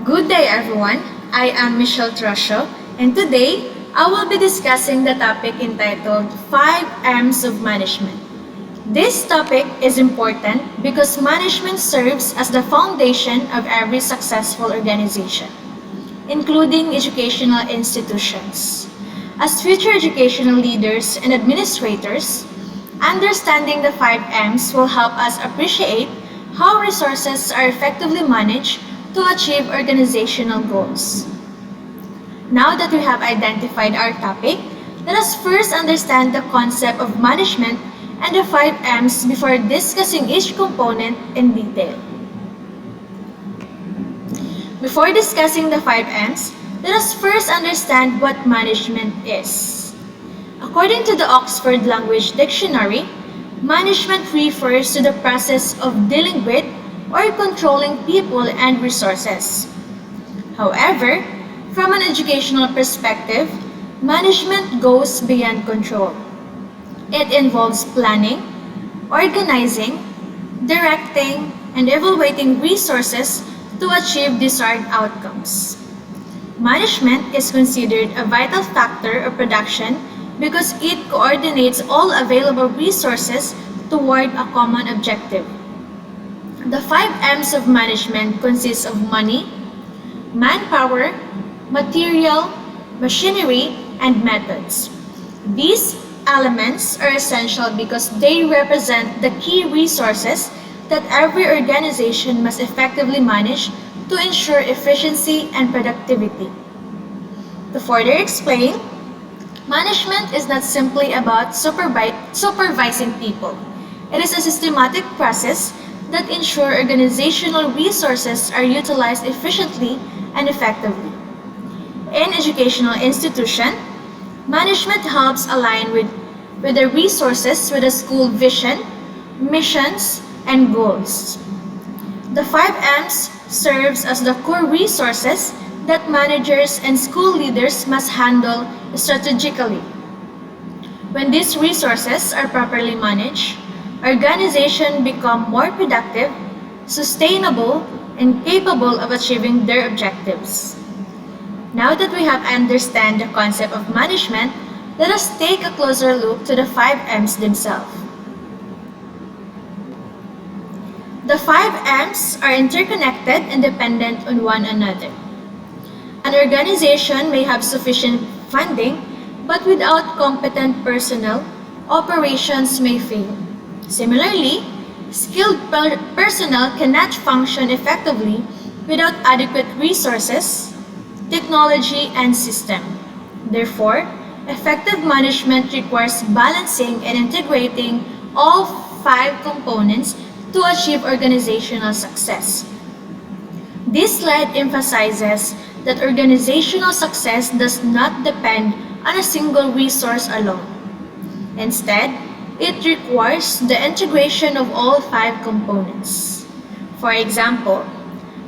Good day, everyone. I am Michelle Trocio, and today I will be discussing the topic entitled 5 M's of Management. This topic is important because management serves as the foundation of every successful organization, including educational institutions. As future educational leaders and administrators, understanding the 5 M's will help us appreciate how resources are effectively managed to achieve organizational goals. Now that we have identified our topic, let us first understand the concept of management and the 5 M's before discussing each component in detail. Before discussing the 5 M's, let us first understand what management is. According to the Oxford Language Dictionary, management refers to the process of dealing with or controlling people and resources. However, from an educational perspective, management goes beyond control. It involves planning, organizing, directing, and evaluating resources to achieve desired outcomes. Management is considered a vital factor of production because it coordinates all available resources toward a common objective. The 5 M's of management consist of money, manpower, material, machinery, and methods. These elements are essential because they represent the key resources that every organization must effectively manage to ensure efficiency and productivity. To further explain, management is not simply about supervising people. It is a systematic process that ensure organizational resources are utilized efficiently and effectively. In educational institution, management helps align with the resources with the school vision, missions, and goals. The 5 M's serves as the core resources that managers and school leaders must handle strategically. When these resources are properly managed, organizations become more productive, sustainable, and capable of achieving their objectives. Now that we have understand the concept of management, let us take a closer look to the 5 M's themselves. The 5 M's are interconnected and dependent on one another. An organization may have sufficient funding, but without competent personnel, operations may fail. Similarly, skilled personnel cannot function effectively without adequate resources, technology, and system. Therefore, effective management requires balancing and integrating all 5 components to achieve organizational success. This slide emphasizes that organizational success does not depend on a single resource alone. Instead, it requires the integration of all 5 components. For example,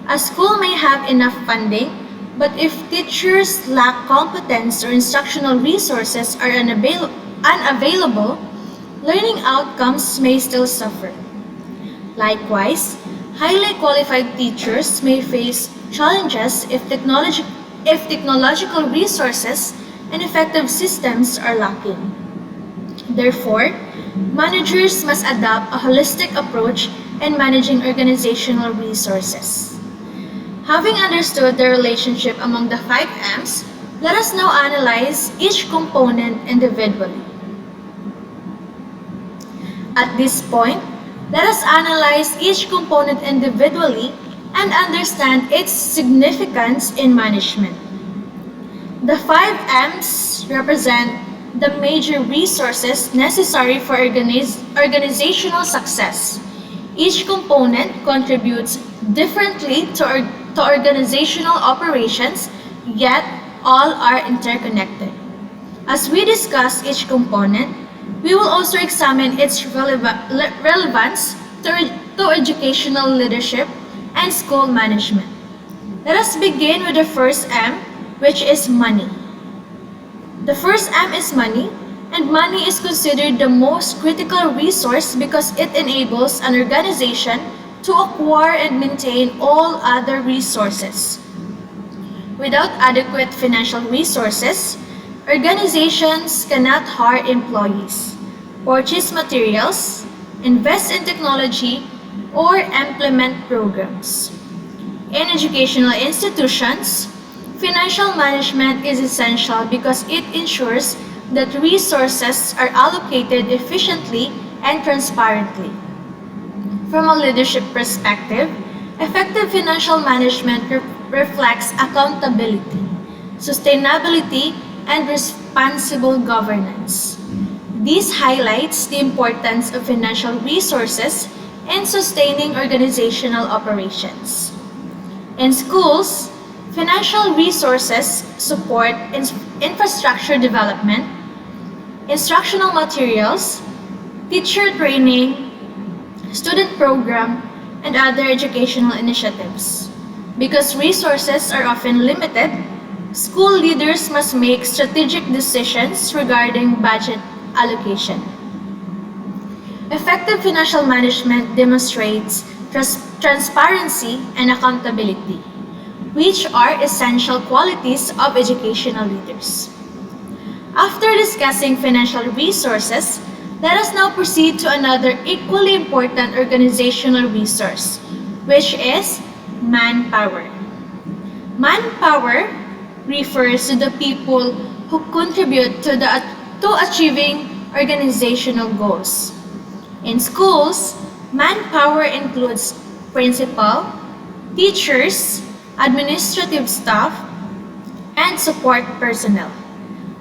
a school may have enough funding, but if teachers lack competence or instructional resources are unavailable, learning outcomes may still suffer. Likewise, highly qualified teachers may face challenges if technological resources and effective systems are lacking. Therefore, managers must adopt a holistic approach in managing organizational resources. Having understood the relationship among the 5 M's, let us now analyze each component individually. At this point, let us analyze each component individually and understand its significance in management. The 5 M's represent the major resources necessary for organizational success. Each component contributes differently to organizational operations, yet all are interconnected. As we discuss each component, we will also examine its relevance to educational leadership and school management. Let us begin with the first M, which is money. The first M is money, and money is considered the most critical resource because it enables an organization to acquire and maintain all other resources. Without adequate financial resources, organizations cannot hire employees, purchase materials, invest in technology, or implement programs. In educational institutions, financial management is essential because it ensures that resources are allocated efficiently and transparently. From a leadership perspective, effective financial management reflects accountability, sustainability, and responsible governance. This highlights the importance of financial resources in sustaining organizational operations. In schools, financial resources support infrastructure development, instructional materials, teacher training, student program, and other educational initiatives. Because resources are often limited, school leaders must make strategic decisions regarding budget allocation. Effective financial management demonstrates transparency and accountability, which are essential qualities of educational leaders. After discussing financial resources, let us now proceed to another equally important organizational resource, which is manpower. Manpower refers to the people who contribute to achieving organizational goals. In schools, manpower includes principal, teachers, administrative staff, and support personnel.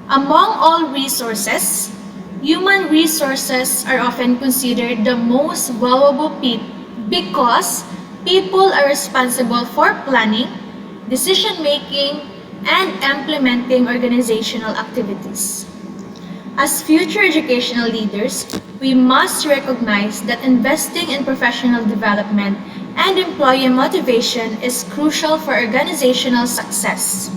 Among all resources, human resources are often considered the most valuable because people are responsible for planning, decision making, and implementing organizational activities. As future educational leaders, we must recognize that investing in professional development and employee motivation is crucial for organizational success.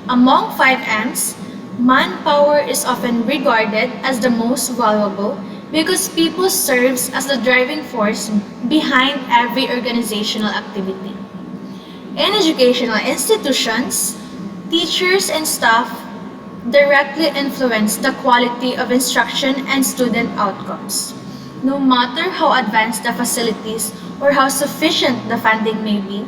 Among 5 M's, manpower is often regarded as the most valuable because people serves as the driving force behind every organizational activity. In educational institutions, teachers and staff directly influence the quality of instruction and student outcomes. No matter how advanced the facilities or how sufficient the funding may be,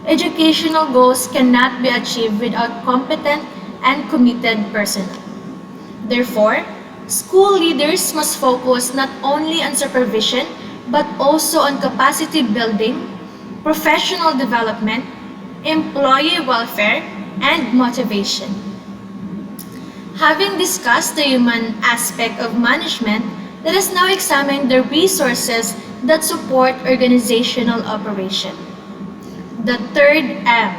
educational goals cannot be achieved without competent and committed personnel. Therefore, school leaders must focus not only on supervision but also on capacity building, professional development, employee welfare, and motivation. Having discussed the human aspect of management, let us now examine the resources that support organizational operation. The third M,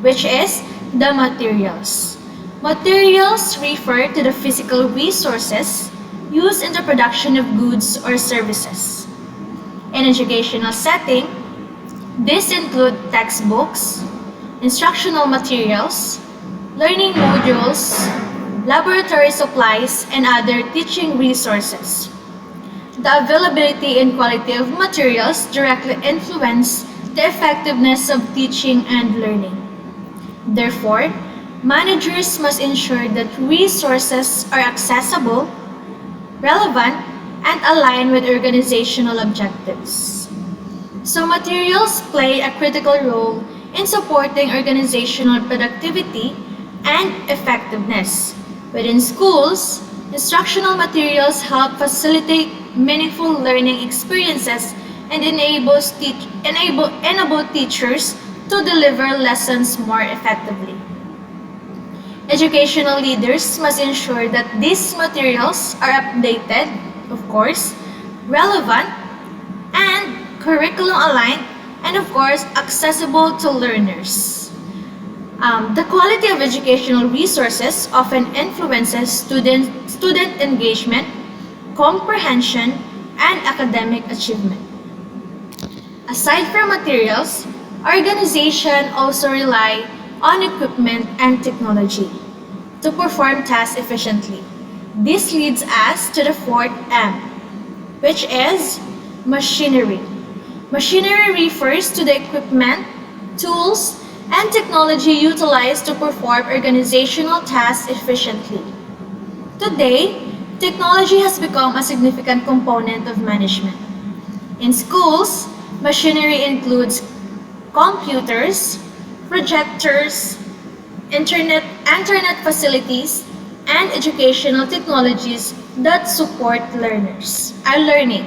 which is the materials. Materials refer to the physical resources used in the production of goods or services. In educational setting, these include textbooks, instructional materials, learning modules, laboratory supplies, and other teaching resources. The availability and quality of materials directly influence the effectiveness of teaching and learning. Therefore, managers must ensure that resources are accessible, relevant, and aligned with organizational objectives. So materials play a critical role in supporting organizational productivity and effectiveness. Within schools, instructional materials help facilitate meaningful learning experiences and enable teachers to deliver lessons more effectively. Educational leaders must ensure that these materials are updated, of course, relevant, and curriculum aligned, and of course, accessible to learners. The quality of educational resources often influences student engagement, comprehension, and academic achievement. Aside from materials, organizations also rely on equipment and technology to perform tasks efficiently. This leads us to the fourth M, which is machinery. Machinery refers to the equipment, tools, and technology utilized to perform organizational tasks efficiently. Today, technology has become a significant component of management. In schools, machinery includes computers, projectors, internet facilities, and educational technologies that support learning.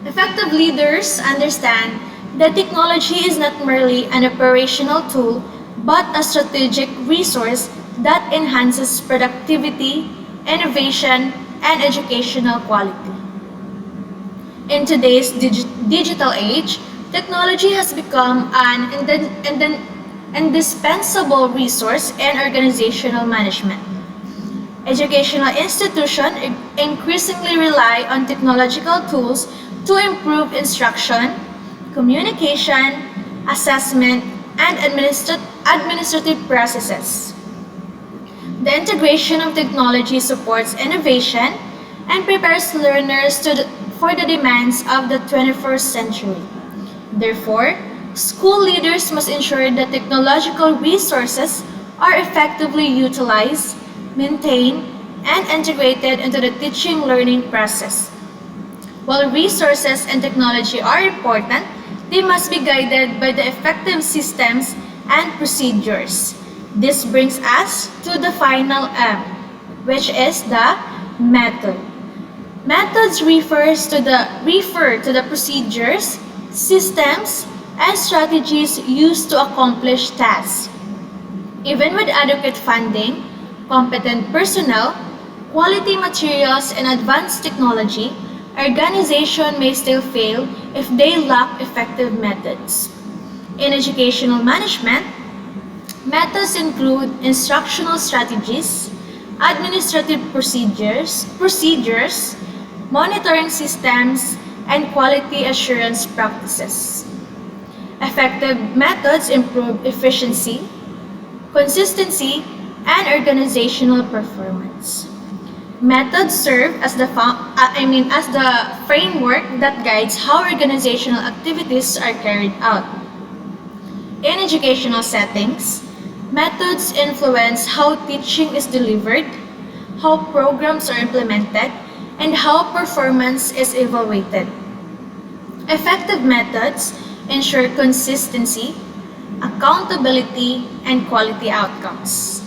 Effective leaders understand that technology is not merely an operational tool but a strategic resource that enhances productivity, innovation, and educational quality. In today's digital age, technology has become an indispensable resource in organizational management. Educational institutions increasingly rely on technological tools to improve instruction, communication, assessment, and administrative processes. The integration of technology supports innovation and prepares learners for the demands of the 21st century. Therefore, school leaders must ensure that technological resources are effectively utilized, maintained, and integrated into the teaching learning process. While resources and technology are important, they must be guided by the effective systems and procedures. This brings us to the final M, which is the method. Methods refer to the procedures, systems, and strategies used to accomplish tasks. Even with adequate funding, competent personnel, quality materials, and advanced technology, organization may still fail if they lack effective methods. In educational management, methods include instructional strategies, administrative procedures, monitoring systems, and quality assurance practices. Effective methods improve efficiency, consistency, and organizational performance. Methods serve as as the framework that guides how organizational activities are carried out. In educational settings, methods influence how teaching is delivered, how programs are implemented, and how performance is evaluated. Effective methods ensure consistency, accountability, and quality outcomes.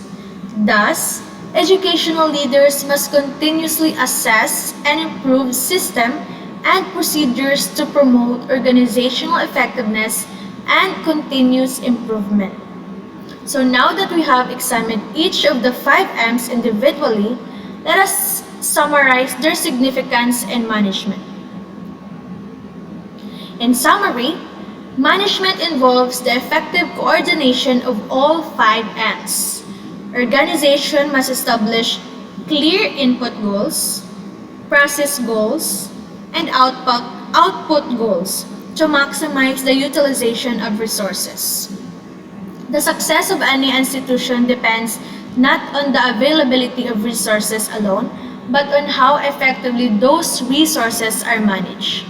Thus, educational leaders must continuously assess and improve system and procedures to promote organizational effectiveness and continuous improvement. So now that we have examined each of the 5 M's individually, let us summarize their significance in management. In summary, management involves the effective coordination of all 5 M's. Organization must establish clear input goals, process goals, and output goals to maximize the utilization of resources. The success of any institution depends not on the availability of resources alone, but on how effectively those resources are managed.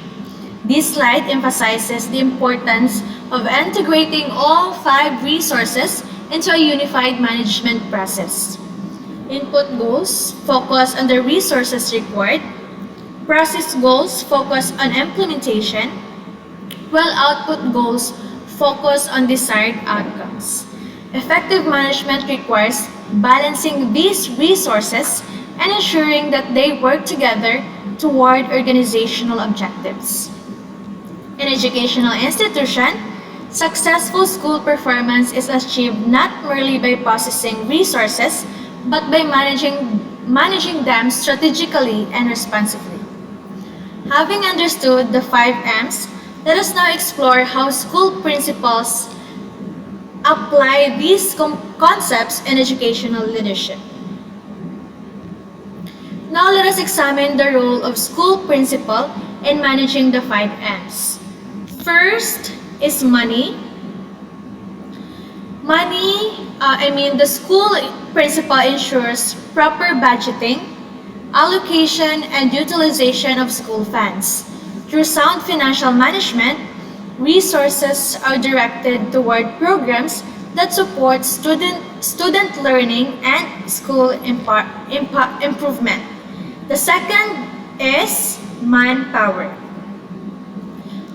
This slide emphasizes the importance of integrating all 5 resources into a unified management process. Input goals focus on the resources required, process goals focus on implementation, while output goals focus on desired outcomes. Effective management requires balancing these resources and ensuring that they work together toward organizational objectives. In educational institution, successful school performance is achieved not merely by possessing resources, but by managing them strategically and responsibly. Having understood the 5 M's, let us now explore how school principals apply these concepts in educational leadership. Now let us examine the role of school principal in managing the 5 M's. First is money. The school principal ensures proper budgeting, allocation, and utilization of school funds. Through sound financial management, resources are directed toward programs that support student learning and school improvement. The second is manpower.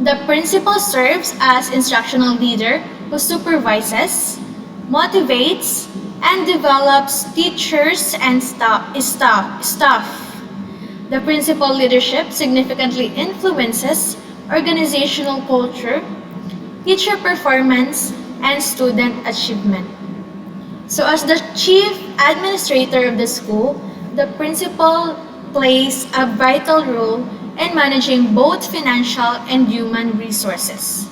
The principal serves as instructional leader who supervises, motivates, and develops teachers and staff. The principal leadership significantly influences organizational culture, teacher performance, and student achievement. So as the chief administrator of the school, the principal plays a vital role in managing both financial and human resources.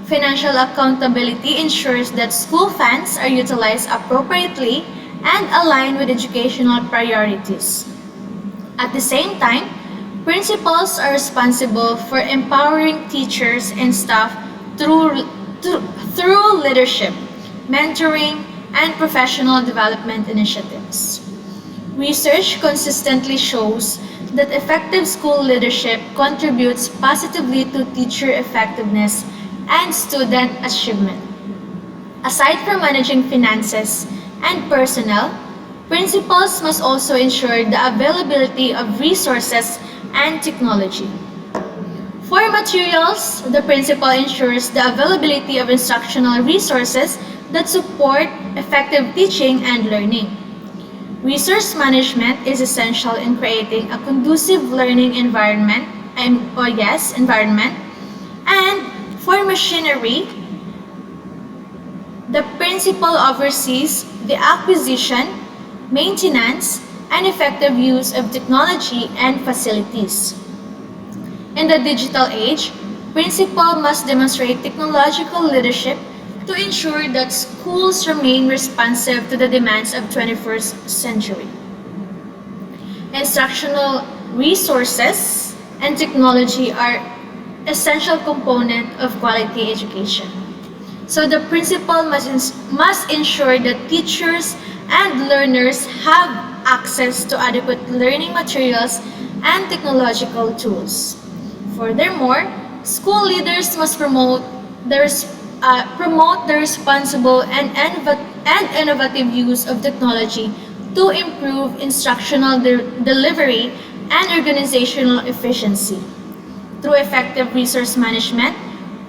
Financial accountability ensures that school funds are utilized appropriately and aligned with educational priorities. At the same time, principals are responsible for empowering teachers and staff through, through leadership, mentoring, and professional development initiatives. Research consistently shows that effective school leadership contributes positively to teacher effectiveness and student achievement. Aside from managing finances and personnel, principals must also ensure the availability of resources and technology. For materials, the principal ensures the availability of instructional resources that support effective teaching and learning. Resource management is essential in creating a conducive learning environment. And for machinery, the principal oversees the acquisition, maintenance, and effective use of technology and facilities. In the digital age, principal must demonstrate technological leadership to ensure that schools remain responsive to the demands of 21st century. Instructional resources and technology are essential component of quality education. So the principal must ensure that teachers and learners have access to adequate learning materials and technological tools. Furthermore, school leaders must promote the responsible and innovative use of technology to improve instructional delivery and organizational efficiency. Through effective resource management,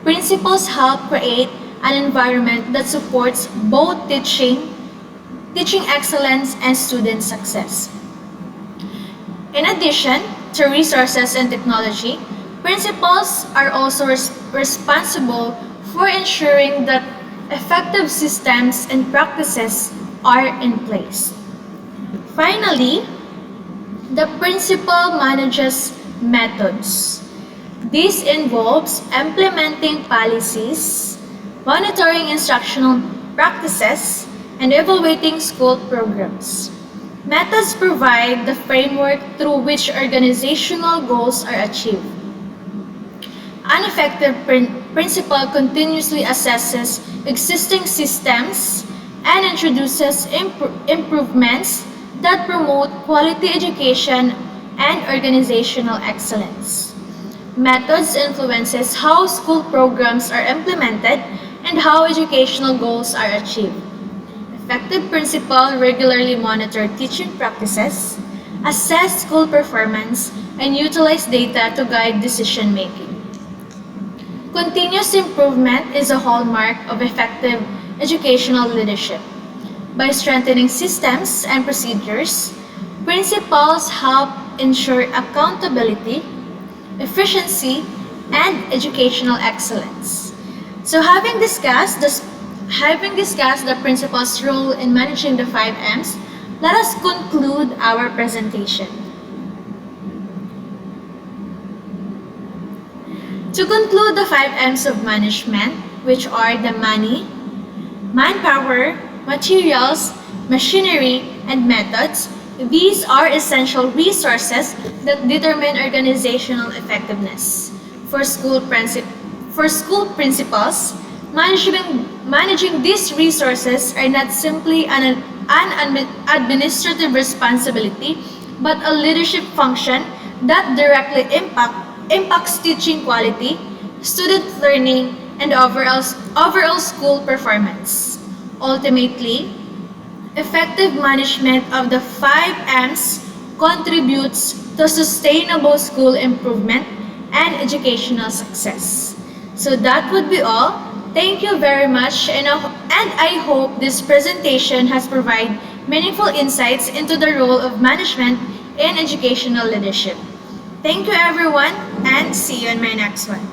principals help create an environment that supports both teaching excellence, and student success. In addition to resources and technology, principals are also responsible for ensuring that effective systems and practices are in place. Finally, the principal manages methods. This involves implementing policies, monitoring instructional practices, and evaluating school programs. Methods provide the framework through which organizational goals are achieved. An effective principal continuously assesses existing systems and introduces improvements that promote quality education and organizational excellence. Methods influences how school programs are implemented and how educational goals are achieved. Effective principal regularly monitor teaching practices, assess school performance, and utilize data to guide decision making. Continuous improvement is a hallmark of effective educational leadership. By strengthening systems and procedures, principals help ensure accountability, efficiency, and educational excellence. So having discussed the principal's role in managing the 5 M's, let us conclude our presentation. To conclude the 5 M's of management, which are the money, manpower, materials, machinery, and methods, these are essential resources that determine organizational effectiveness. For school principals, managing these resources are not simply an administrative responsibility, but a leadership function that directly impacts teaching quality, student learning, and overall school performance. Ultimately, effective management of the 5 M's contributes to sustainable school improvement and educational success. So that would be all. Thank you very much, and I hope this presentation has provided meaningful insights into the role of management in educational leadership. Thank you everyone, and see you in my next one.